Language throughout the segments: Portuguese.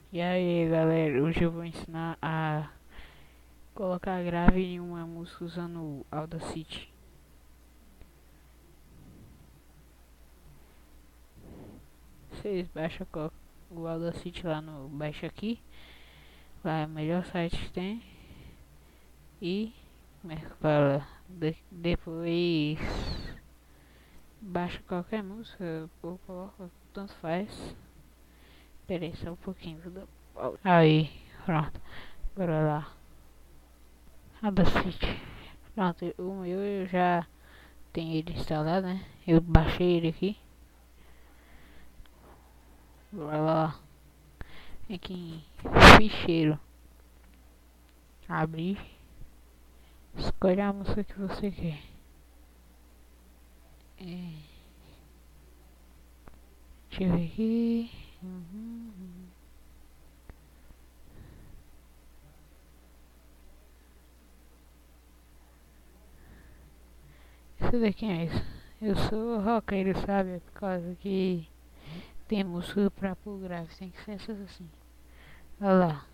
E aí galera, hoje eu vou ensinar a colocar grave em uma música usando o Audacity. Vocês baixam o Audacity lá no Baixa Aqui, lá é o melhor site que tem. E como é que fala? Depois baixa qualquer música ou coloca, tanto faz. Pera aí só um pouquinho, vou dar pausa. Aí, pronto, bora lá. Audacity. Pronto, o meu eu já tenho ele instalado, né? Eu baixei ele aqui. Bora lá. Aqui em ficheiro. Abrir. Escolhe a música que você quer. Deixa eu ver aqui. Isso daqui é isso. Eu sou roqueiro, sabe? Por causa que tem música pra pôr grave. Tem que ser essas assim. Olha lá.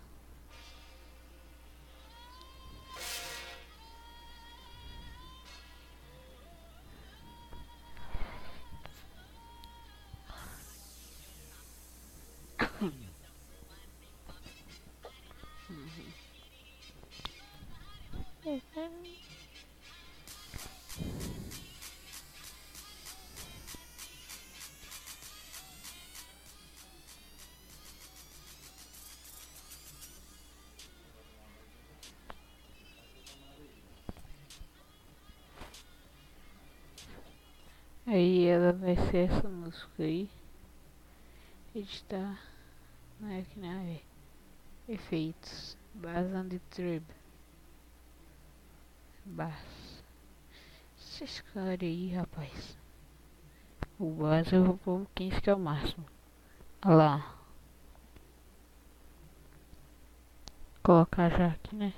Aí ela vai ser essa música aí. Editar. Não é que não é. Efeitos. Bass and Trib. Bass. Esses caras aí, rapaz. O bass eu vou pôr 15 que é o máximo. Olha lá. Colocar já aqui, né?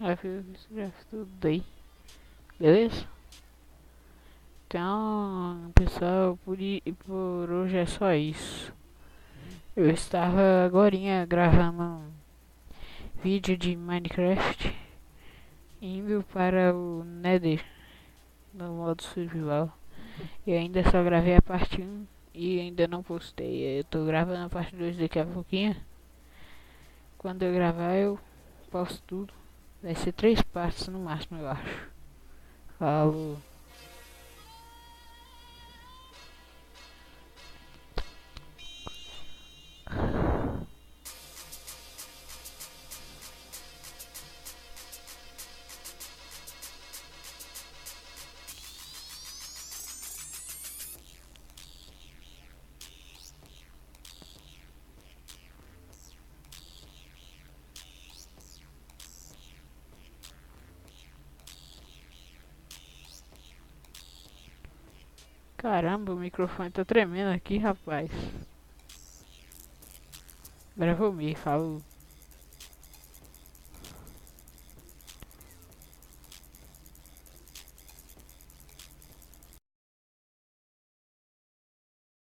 Aí fiz já tudo aí. Beleza? Então, pessoal, por hoje é só isso. Eu estava agorinha gravando um vídeo de Minecraft indo para o Nether no modo survival. Eu ainda só gravei a parte 1 e ainda não postei. Eu tô gravando a parte 2 daqui a pouquinho. Quando eu gravar eu posto tudo. Vai ser 3 partes no máximo, eu acho. Falou. Caramba, o microfone tá tremendo aqui, rapaz. Agora eu vou me, falou.